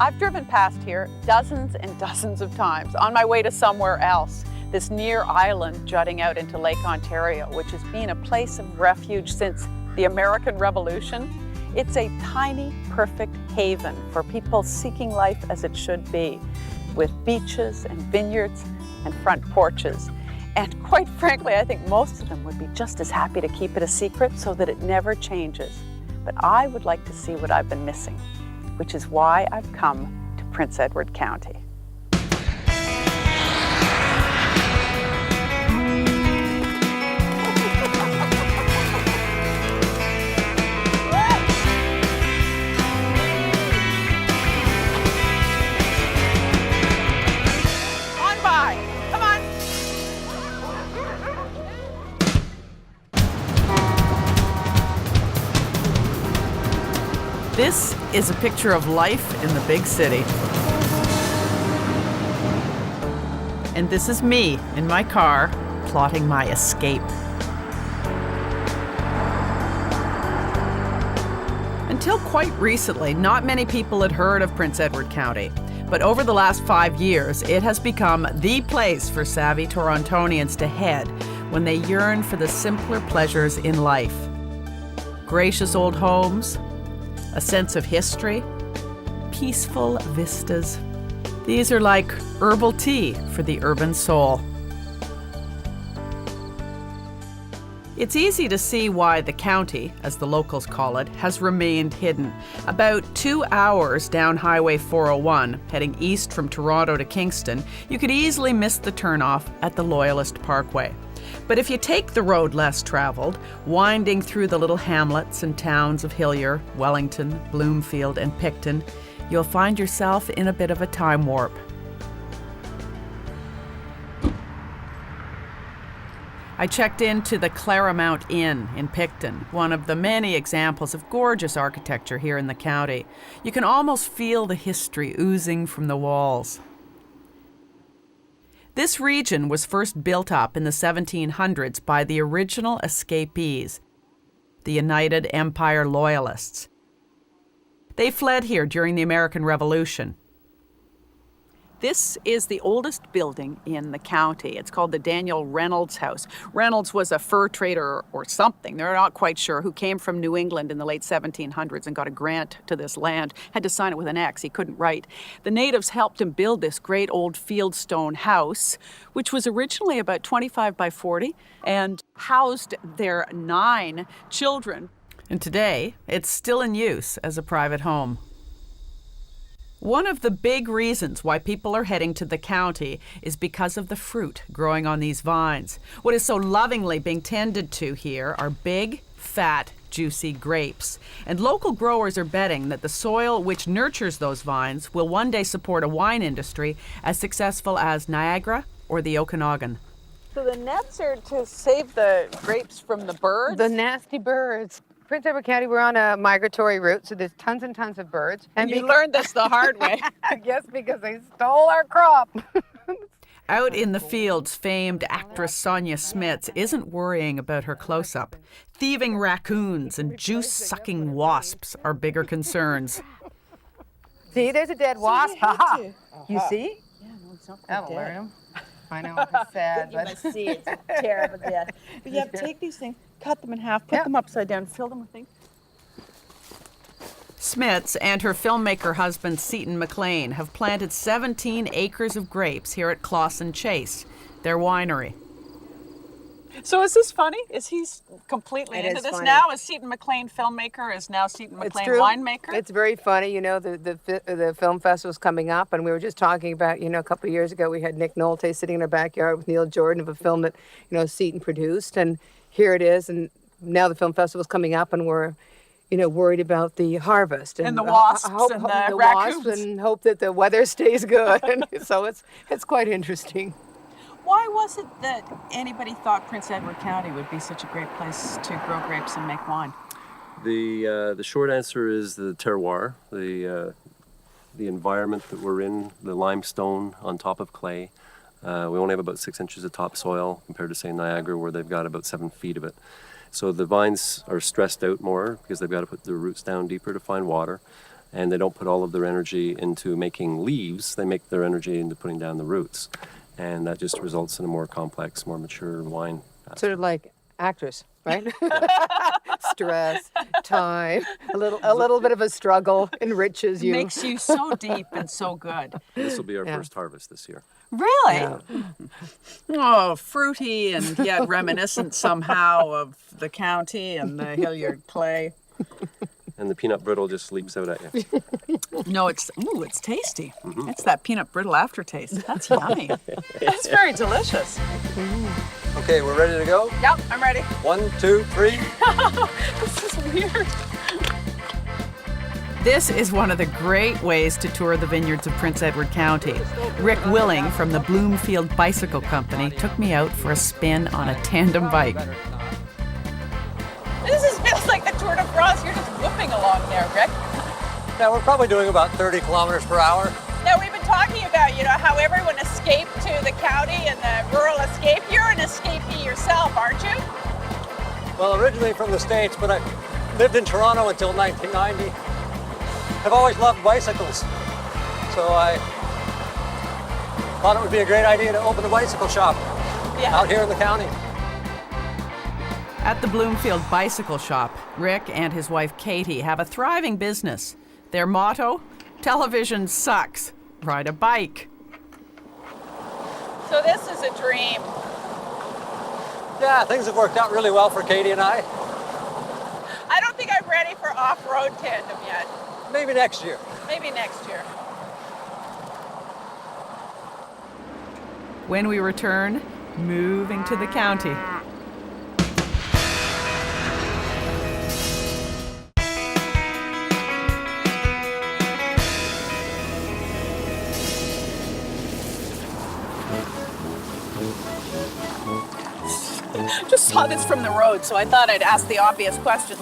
I've driven past here dozens and dozens of times on my way to somewhere else, this near island jutting out into Lake Ontario, which has been a place of refuge since the American Revolution. It's a tiny, perfect haven for people seeking life as it should be, with beaches and vineyards and front porches. And quite frankly, I think most of them would be just as happy to keep it a secret so that it never changes. But I would like to see what I've been missing, which is why I've come to Prince Edward County. On by, come on. This is a picture of life in the big city. And this is me in my car plotting my escape. Until quite recently, not many people had heard of Prince Edward County. But over the last 5 years, it has become the place for savvy Torontonians to head when they yearn for the simpler pleasures in life. Gracious old homes, a sense of history, peaceful vistas. These are like herbal tea for the urban soul. It's easy to see why the county, as the locals call it, has remained hidden. About 2 hours down Highway 401, heading east from Toronto to Kingston, you could easily miss the turnoff at the Loyalist Parkway. But if you take the road less traveled, winding through the little hamlets and towns of Hillier, Wellington, Bloomfield, and Picton, you'll find yourself in a bit of a time warp. I checked into the Claramount Inn in Picton, one of the many examples of gorgeous architecture here in the county. You can almost feel the history oozing from the walls. This region was first built up in the 1700s by the original escapees, the United Empire Loyalists. They fled here during the American Revolution. This is the oldest building in the county. It's called the Daniel Reynolds House. Reynolds was a fur trader or something, they're not quite sure, who came from New England in the late 1700s and got a grant to this land, had to sign it with an X, he couldn't write. The natives helped him build this great old fieldstone house, which was originally about 25 by 40 and housed their 9 children. And today, it's still in use as a private home. One of the big reasons why people are heading to the county is because of the fruit growing on these vines. What is so lovingly being tended to here are big, fat, juicy grapes. And local growers are betting that the soil which nurtures those vines will one day support a wine industry as successful as Niagara or the Okanagan. So the nets are to save the grapes from the birds? The nasty birds. Prince Edward County, we're on a migratory route, so there's tons and tons of birds. And you learned this the hard way. Yes, because they stole our crop. Out in the fields, famed actress Sonia Smits isn't worrying about her close-up. Thieving raccoons and juice-sucking wasps are bigger concerns. See, there's a dead wasp. You see? Yeah, no, it's not That'll learn him. I know, it's sad. You must see, it's a terrible death. But you have to take these things, cut them in half, put them upside down, fill them with things. Smits and her filmmaker husband, Seton McLean, have planted 17 acres of grapes here at Clawson Chase, their winery. So is this funny? Is he completely into this now? Is Seton McLean filmmaker? Is now Seton McLean winemaker? It's very funny. You know, the film festival's coming up, and we were just talking about, you know, a couple of years ago we had Nick Nolte sitting in our backyard with Neil Jordan of a film that, you know, Seton produced, and here it is, and now the film festival's coming up, and we're, you know, worried about the harvest and the wasps and the raccoons, and hope that the weather stays good. And so it's quite interesting. Why was it that anybody thought Prince Edward County would be such a great place to grow grapes and make wine? The short answer is the terroir, the environment that we're in, the limestone on top of clay. We only have about 6 inches of topsoil compared to, say, Niagara, where they've got about 7 feet of it. So the vines are stressed out more because they've got to put their roots down deeper to find water. and they don't put all of their energy into making leaves. They make their energy into putting down the roots, and that just results in a more complex, more mature wine. Sort of like actors, right? Stress, time, a little bit of a struggle enriches you. Makes you so deep and so good. This will be our Yeah. first harvest this year. Really? Yeah. Oh, fruity and yet reminiscent somehow of the county and the Hilliard clay. And the peanut brittle just leaps out at you. No, it's tasty. It's that peanut brittle aftertaste. That's yummy. That's very delicious. Okay, we're ready to go? Yep, I'm ready. 1, 2, 3. This is weird. This is one of the great ways to tour the vineyards of Prince Edward County. Rick Willing from the Bloomfield Bicycle Company took me out for a spin on a tandem bike. Feels like the Tour de France. You're just whooping along there, Rick. Yeah, we're probably doing about 30 kilometers per hour. Now, we've been talking about, how everyone escaped to the county and the rural escape. You're an escapee yourself, aren't you? Well, originally from the States, but I lived in Toronto until 1990. I've always loved bicycles, so I thought it would be a great idea to open a bicycle shop out here in the county. At the Bloomfield Bicycle Shop, Rick and his wife Katie have a thriving business. Their motto, television sucks, ride a bike. So this is a dream. Yeah, things have worked out really well for Katie and I. I don't think I'm ready for off-road tandem yet. Maybe next year. Maybe next year. When we return, moving to the county. Just saw this from the road, so I thought I'd ask the obvious questions.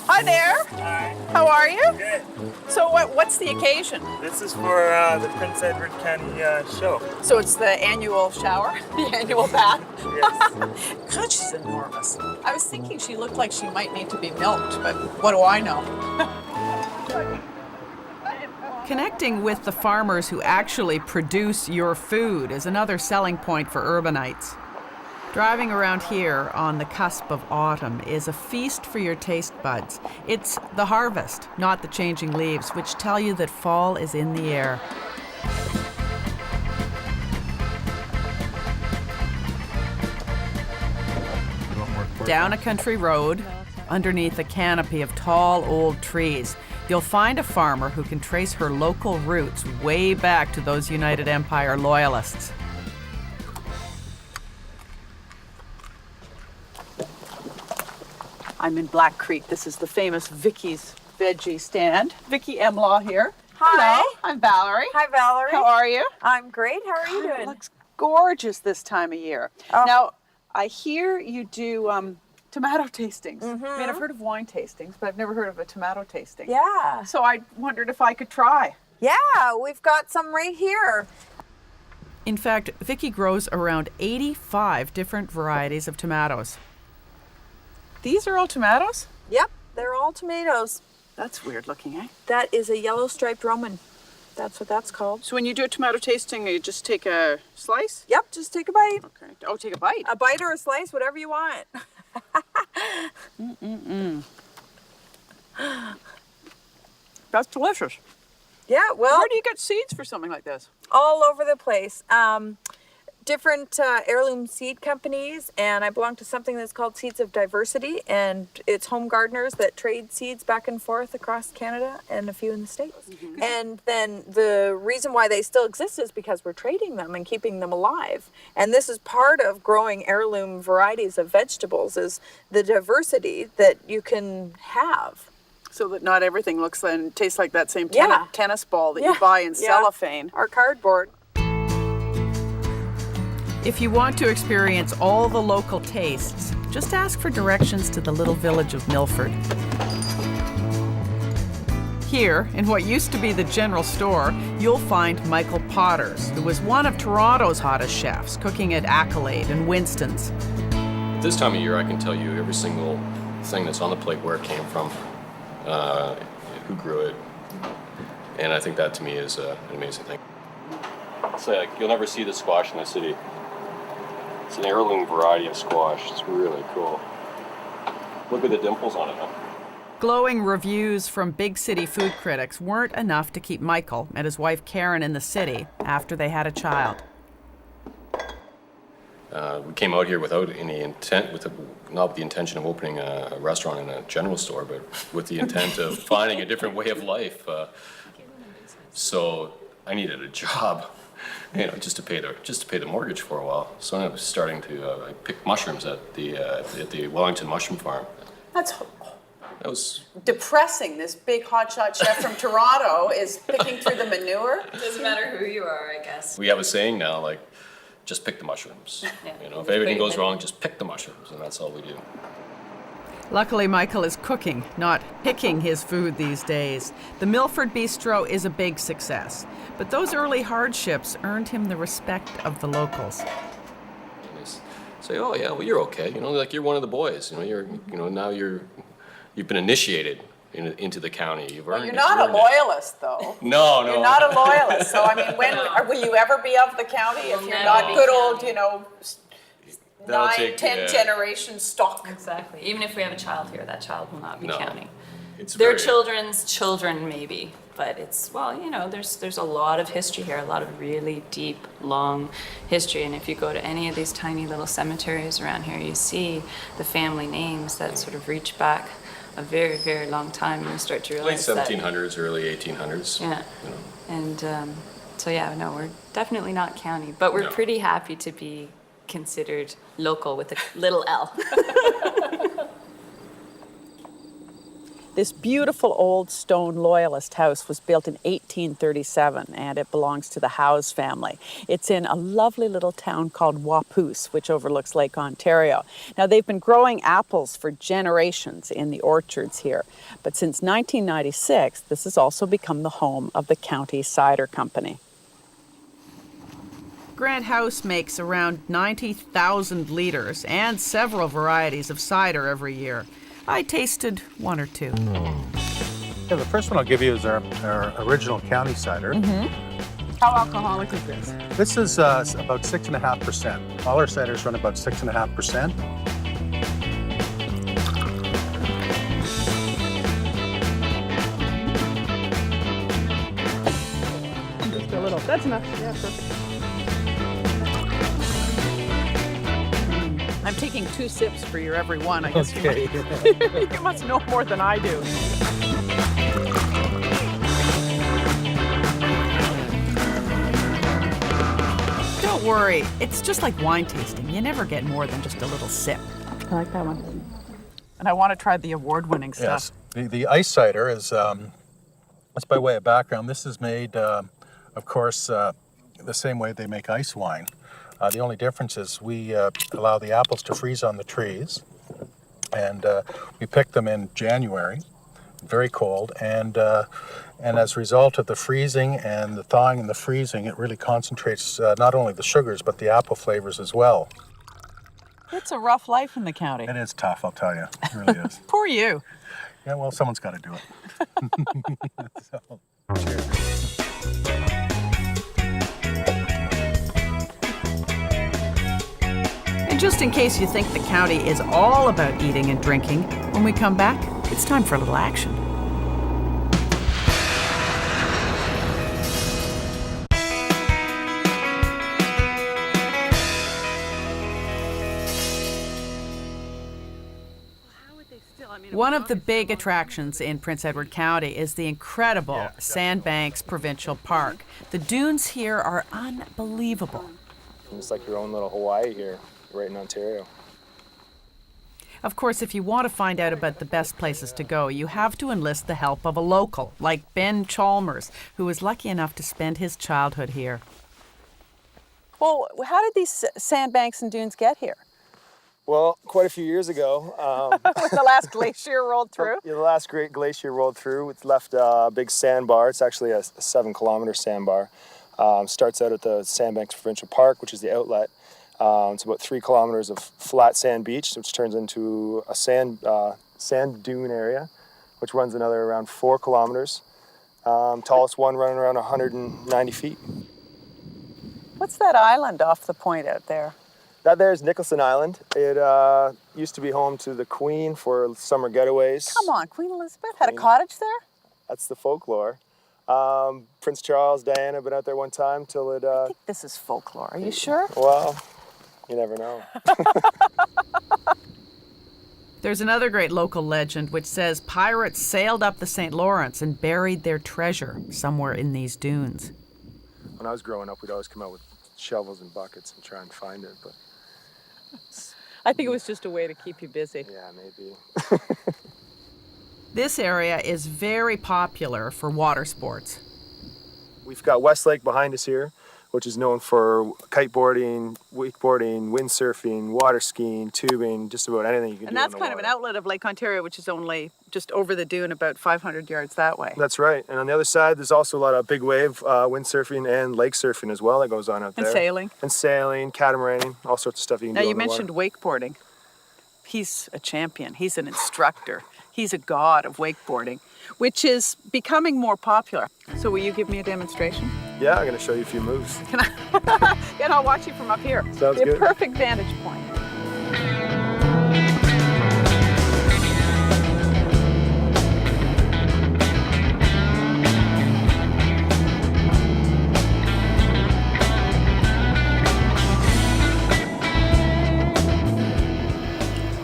Hi there. Hi. How are you? Good. So what's the occasion? This is for the Prince Edward County show. So it's the annual shower, the annual bath. Yes. God, she's enormous. I was thinking she looked like she might need to be milked, but what do I know? Connecting with the farmers who actually produce your food is another selling point for urbanites. Driving around here on the cusp of autumn is a feast for your taste buds. It's the harvest, not the changing leaves, which tell you that fall is in the air. Down a country road, underneath a canopy of tall old trees, you'll find a farmer who can trace her local roots way back to those United Empire loyalists. I'm in Black Creek. This is the famous Vicky's Veggie Stand. Vicky Emlaw here. Hi. Hello, I'm Valerie. Hi, Valerie. How are you? I'm great. How are you God, doing? It looks gorgeous this time of year. Oh. Now, I hear you do tomato tastings. I mean, I've heard of wine tastings, but I've never heard of a tomato tasting. Yeah. So I wondered if I could try. Yeah, we've got some right here. In fact, Vicky grows around 85 different varieties of tomatoes. These are all tomatoes? Yep, they're all tomatoes. That's weird looking, eh? That is a yellow striped Roman. That's what that's called. So when you do a tomato tasting, you just take a slice? Yep, just take a bite. Okay. Oh, take a bite. A bite or a slice, whatever you want. That's delicious. Yeah, well, Where do you get seeds for something like this? all over the place. Different heirloom seed companies, and I belong to something that's called Seeds of Diversity, and it's home gardeners that trade seeds back and forth across Canada and a few in the States. And then the reason why they still exist is because we're trading them and keeping them alive. And this is part of growing heirloom varieties of vegetables, is the diversity that you can have. So that not everything looks and tastes like that same Yeah. tennis ball that Yeah. you buy in Yeah. cellophane. Our cardboard. If you want to experience all the local tastes, just ask for directions to the little village of Milford. Here, in what used to be the general store, you'll find Michael Potters, who was one of Toronto's hottest chefs, cooking at Accolade and Winston's. At this time of year, I can tell you every single thing that's on the plate, where it came from, who grew it, And I think that to me is an amazing thing. It's like you'll never see the squash in the city. It's an heirloom variety of squash. It's really cool. Look at the dimples on it, huh? Glowing reviews from big city food critics weren't enough to keep Michael and his wife Karen in the city after they had a child. We came out here without any intent, not with the intention of opening a restaurant in a general store, but with the intent of finding a different way of life. So I needed a job, just to pay the mortgage for a while. So I was starting to pick mushrooms at the Wellington Mushroom Farm. That's That was depressing. This big hotshot chef from Toronto is picking through the manure. Doesn't matter who you are, I guess. we have a saying now, like, just pick the mushrooms. If everything goes wrong, just pick the mushrooms, and that's all we do. Luckily, Michael is cooking, not picking his food these days. The Milford Bistro is a big success, but those early hardships earned him the respect of the locals. And they say, "Oh yeah, well you're okay. Like you're one of the boys. Now you've been initiated into the county. You've earned You're it. not You've a earned it." loyalist, though. No. You're not a loyalist. So, I mean, will you ever be of the county if We'll you're never not be good county. old, That'll 9, take- 10 yeah. generation stock? Exactly. Even if we have a child here, that child will not be No. counting. It's Their very- children's children, maybe. But it's, there's a lot of history here, a lot of really deep, long history. And if you go to any of these tiny little cemeteries around here, you see the family names that sort of reach back a very, very long time, and you start to Late realize that. 1700s, early 1800s. Yeah. You know. And we're definitely not county, but we're No. pretty happy to be considered local with a little L. This beautiful old stone loyalist house was built in 1837, and it belongs to the Howes family. It's in a lovely little town called Wapoose, which overlooks Lake Ontario. Now, they've been growing apples for generations in the orchards here, but since 1996, this has also become the home of the County Cider Company. Grant House makes around 90,000 liters and several varieties of cider every year. I tasted one or two. Yeah, the first one I'll give you is our original county cider. How alcoholic is this? This is about 6.5%. All our ciders run about 6.5%. Just a little. That's enough. Yeah, perfect. I'm taking 2 sips for your every one. I guess Okay. you must know more than I do. Don't worry, it's just like wine tasting. You never get more than just a little sip. I like that one. And I want to try the award-winning stuff. Yes. The ice cider is, just by way of background, this is made, of course, the same way they make ice wine. The only difference is we allow the apples to freeze on the trees, and we pick them in January, very cold, and as a result of the freezing and the thawing and the freezing, it really concentrates not only the sugars but the apple flavors as well. It's a rough life in the county. It is tough, I'll tell you. It really is. Poor you. Yeah, well, someone's got to do it. So, cheers. And just in case you think the county is all about eating and drinking, when we come back, it's time for a little action. One of the big attractions in Prince Edward County is the incredible Sandbanks Provincial Park. The dunes here are unbelievable. It's like your own little Hawaii here, right in Ontario. Of course, if you want to find out about the best places to go, you have to enlist the help of a local, like Ben Chalmers, who was lucky enough to spend his childhood here. Well, how did these sandbanks and dunes get here? Well, quite a few years ago, When the last glacier rolled through? the last great glacier rolled through. It's left a big sandbar. It's actually a 7-kilometer sandbar. Starts out at the Sandbanks Provincial Park, which is the outlet. It's about 3 kilometers of flat sand beach, which turns into a sand dune area, which runs another around 4 kilometers. Tallest one running around 190 feet. What's that island off the point out there? That there is Nicholson Island. It used to be home to the Queen for summer getaways. Come on, Queen Elizabeth had a cottage there? That's the folklore. Prince Charles, Diana, been out there one time till it. I think this is folklore. Are you sure? Well, you never know. There's another great local legend which says pirates sailed up the St. Lawrence and buried their treasure somewhere in these dunes. When I was growing up, we'd always come out with shovels and buckets and try and find it, but I think it was just a way to keep you busy. yeah, maybe. This area is very popular for water sports. We've got Westlake behind us here, which is known for kiteboarding, wakeboarding, windsurfing, water skiing, tubing, just about anything you can do. And that's on the kind of an water. outlet of Lake Ontario, which is only just over the dune about 500 yards that way. That's right. And on the other side, there's also a lot of big wave windsurfing and lake surfing as well that goes on out And there. sailing. And sailing, catamaraning, all sorts of stuff you can Now, do you on the mentioned water. wakeboarding. He's a champion. He's an instructor. He's a god of wakeboarding, which is becoming more popular. So will you give me a demonstration? Yeah, I'm going to show you a few moves. Can I? And I'll watch you from up here. Sounds Be good. a perfect vantage point.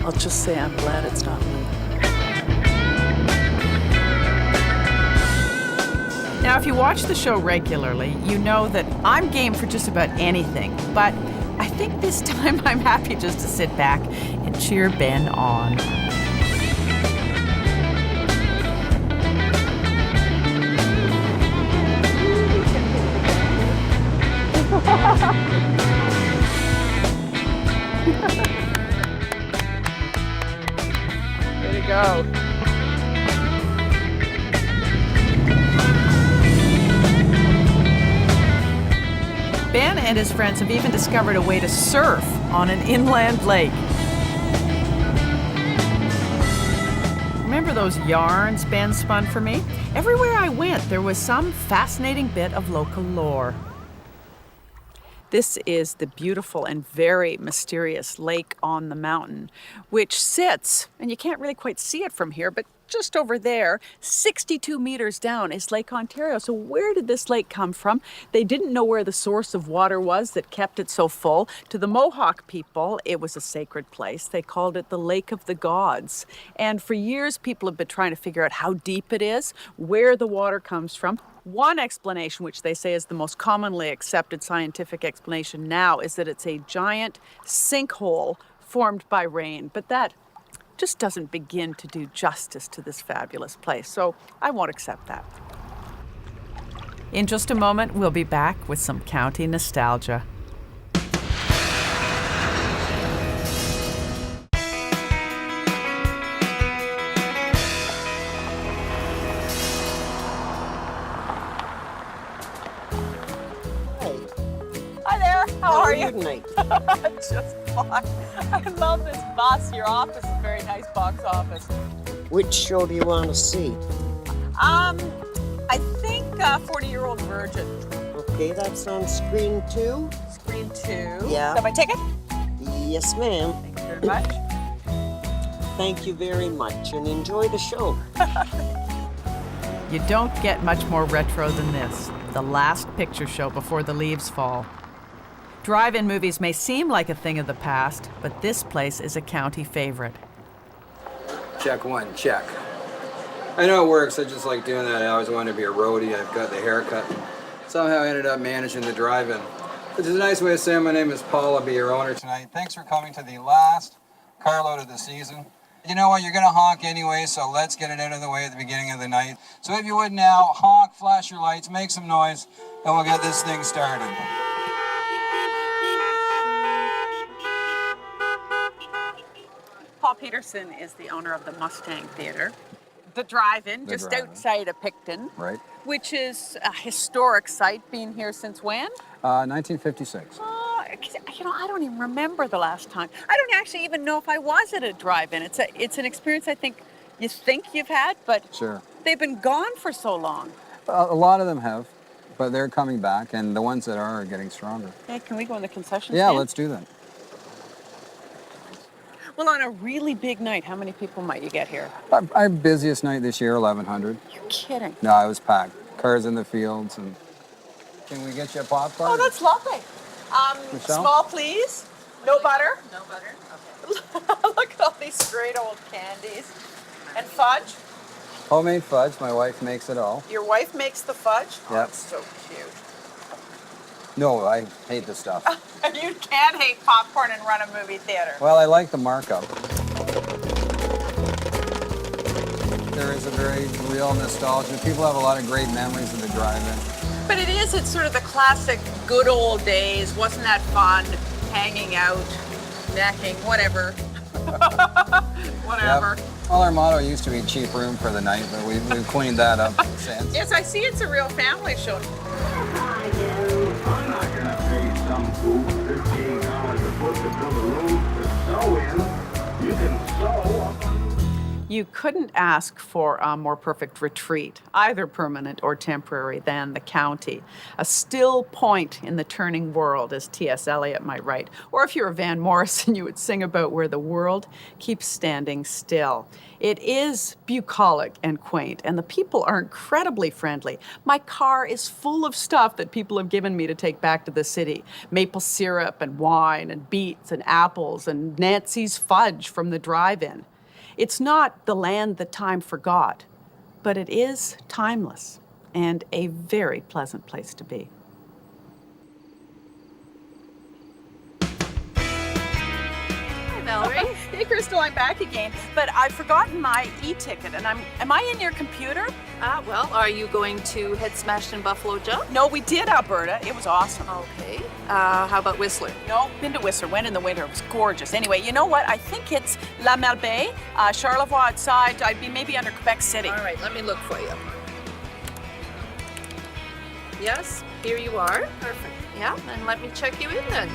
I'll just say I'm glad it's not me. Now, if you watch the show regularly, you know that I'm game for just about anything, but I think this time I'm happy just to sit back and cheer Ben on. Way to go. Ben and his friends have even discovered a way to surf on an inland lake. Remember those yarns Ben spun for me? Everywhere I went, there was some fascinating bit of local lore. This is the beautiful and very mysterious lake on the mountain, which sits, and you can't really quite see it from here, but just over there, 62 meters down, is Lake Ontario. So where did this lake come from? They didn't know where the source of water was that kept it so full. To the Mohawk people, it was a sacred place. They called it the Lake of the Gods. And for years, people have been trying to figure out how deep it is, where the water comes from. One explanation, which they say is the most commonly accepted scientific explanation now, is that it's a giant sinkhole formed by rain. But that just doesn't begin to do justice to this fabulous place, so I won't accept that. In just a moment, we'll be back with some county nostalgia. Hi there, how are you? Tonight? Just fine. I love this bus. Your office is a very nice box office. Which show do you want to see? I think 40-Year-Old Virgin. Okay, that's on screen 2. Screen 2. Yeah. Is that my ticket? Yes, ma'am. Thank you very much. Thank you very much, and enjoy the show. You don't get much more retro than this. The last picture show before the leaves fall. Drive-in movies may seem like a thing of the past, but this place is a county favorite. Check one, check. I know it works, I just like doing that. I always wanted to be a roadie, I've got the haircut. Somehow I ended up managing the drive-in. Which is a nice way of saying my name is Paul, I'll be your owner tonight. Thanks for coming to the last carload of the season. You know what, you're gonna honk anyway, so let's get it out of the way at the beginning of the night. So if you would now, honk, flash your lights, make some noise, and we'll get this thing started. Paul Peterson is the owner of the Mustang Theater, the drive-in, The just drive-in. outside of Picton, Right. which is a historic site, being here since when? 1956. I don't even remember the last time. I don't actually even know if I was at a drive-in. It's an experience I think you've had, but Sure. they've been gone for so long. A lot of them have, but they're coming back, and the ones that are getting stronger. Hey, can we go in the concession Yeah, stand? let's do that. Well, on a really big night, how many people might you get here? Our busiest night this year, 1,100. You're kidding. No, I was packed. Cars in the fields, and can we get you a popcorn? Oh, that's lovely. Michelle? Small, please. No butter. No butter? Look at all these great old candies. And fudge. Homemade fudge. My wife makes it all. Your wife makes the fudge? Oh, Yep. that's so cute. No, I hate the stuff. You can't hate popcorn and run a movie theater. Well, I like the markup. There is a very real nostalgia. People have a lot of great memories of the drive-in. But it's sort of the classic good old days. Wasn't that fun? Hanging out, necking, whatever. Whatever. Yep. Well, our motto used to be cheap room for the night, but we've cleaned that up since. Yes, I see it's a real family show. I'm not gonna pay some fool $15 a foot to build a room to sew in. You can sew. You couldn't ask for a more perfect retreat, either permanent or temporary, than the county. A still point in the turning world, as T.S. Eliot might write. Or if you were Van Morrison, you would sing about where the world keeps standing still. It is bucolic and quaint, and the people are incredibly friendly. My car is full of stuff that people have given me to take back to the city. Maple syrup and wine and beets and apples and Nancy's fudge from the drive-in. It's not the land that time forgot, but it is timeless and a very pleasant place to be. Hi, Valerie. Hey, Crystal, I'm back again, but I've forgotten my e-ticket, and am I in your computer? Well, are you going to Head Smashed in Buffalo Joe? No, we did Alberta. It was awesome. Okay. How about Whistler? No, been to Whistler. Went in the winter. It was gorgeous. Anyway, you know what? I think it's La Malbaie, Charlevoix outside. I'd be maybe under Quebec City. All right, let me look for you. Yes, here you are. Perfect. Yeah, and let me check you in then.